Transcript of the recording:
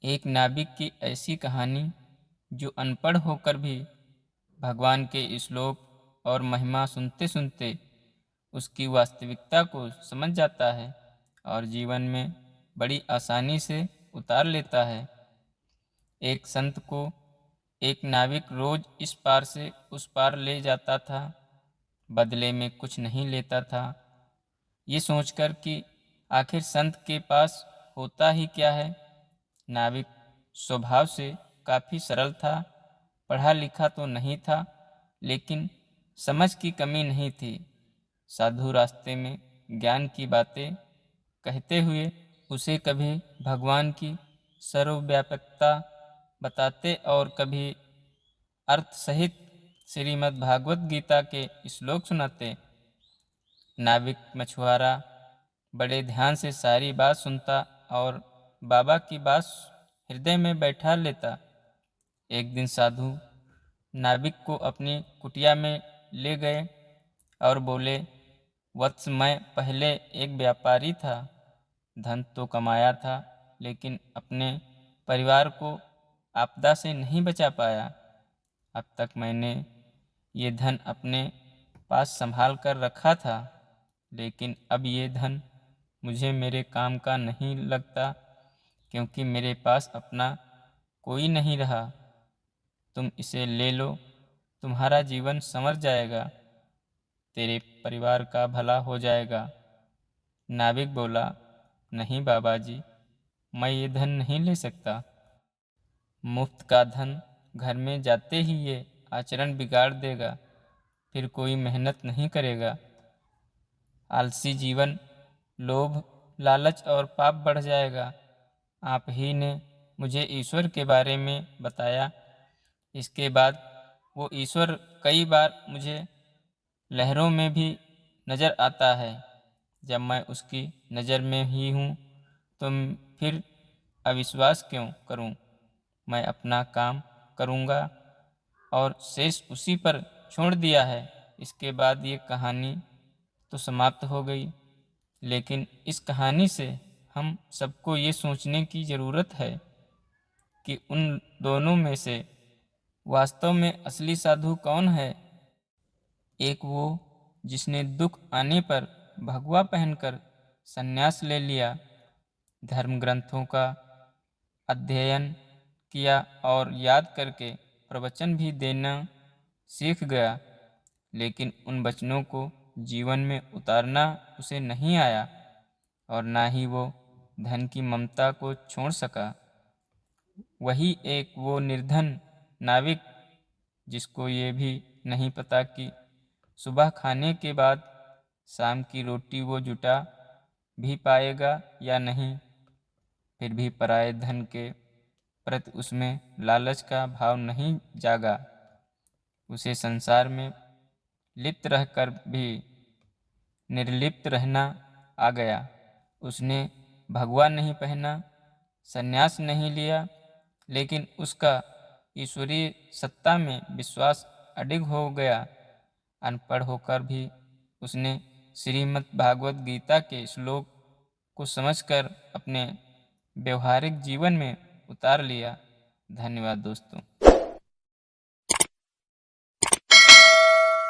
एक नाविक की ऐसी कहानी जो अनपढ़ होकर भी भगवान के श्लोक और महिमा सुनते सुनते उसकी वास्तविकता को समझ जाता है और जीवन में बड़ी आसानी से उतार लेता है। एक संत को एक नाविक रोज इस पार से उस पार ले जाता था, बदले में कुछ नहीं लेता था। ये सोचकर कि आखिर संत के पास होता ही क्या है। नाविक स्वभाव से काफ़ी सरल था, पढ़ा लिखा तो नहीं था, लेकिन समझ की कमी नहीं थी। साधु रास्ते में ज्ञान की बातें कहते हुए उसे कभी भगवान की सर्वव्यापकता बताते और कभी अर्थ सहित श्रीमद् भागवत गीता के श्लोक सुनाते। नाविक मछुआरा बड़े ध्यान से सारी बात सुनता और बाबा की बात हृदय में बैठा लेता। एक दिन साधु नाविक को अपनी कुटिया में ले गए और बोले, वत्स, मैं पहले एक व्यापारी था, धन तो कमाया था, लेकिन अपने परिवार को आपदा से नहीं बचा पाया। अब तक मैंने ये धन अपने पास संभाल कर रखा था, लेकिन अब ये धन मुझे मेरे काम का नहीं लगता, क्योंकि मेरे पास अपना कोई नहीं रहा। तुम इसे ले लो, तुम्हारा जीवन संवर जाएगा, तेरे परिवार का भला हो जाएगा। नाविक बोला, नहीं बाबा जी, मैं ये धन नहीं ले सकता। मुफ्त का धन घर में जाते ही ये आचरण बिगाड़ देगा, फिर कोई मेहनत नहीं करेगा। आलसी जीवन, लोभ, लालच और पाप बढ़ जाएगा। आप ही ने मुझे ईश्वर के बारे में बताया। इसके बाद वो ईश्वर कई बार मुझे लहरों में भी नज़र आता है। जब मैं उसकी नज़र में ही हूँ तो फिर अविश्वास क्यों करूँ। मैं अपना काम करूँगा और शेष उसी पर छोड़ दिया है। इसके बाद ये कहानी तो समाप्त हो गई, लेकिन इस कहानी से हम सबको ये सोचने की ज़रूरत है कि उन दोनों में से वास्तव में असली साधु कौन है। एक वो जिसने दुख आने पर भगवा पहनकर संन्यास ले लिया, धर्म ग्रंथों का अध्ययन किया और याद करके प्रवचन भी देना सीख गया, लेकिन उन वचनों को जीवन में उतारना उसे नहीं आया और ना ही वो धन की ममता को छोड़ सका। वही एक वो निर्धन नाविक जिसको ये भी नहीं पता कि सुबह खाने के बाद शाम की रोटी वो जुटा भी पाएगा या नहीं। फिर भी पराये धन के प्रति उसमें लालच का भाव नहीं जागा। उसे संसार में लिप्त रहकर भी निर्लिप्त रहना आ गया। उसने भगवा नहीं पहना, संन्यास नहीं लिया, लेकिन उसका ईश्वरीय सत्ता में विश्वास अडिग हो गया। अनपढ़ होकर भी उसने श्रीमद् भागवत गीता के श्लोक को समझकर अपने व्यवहारिक जीवन में उतार लिया। धन्यवाद दोस्तों।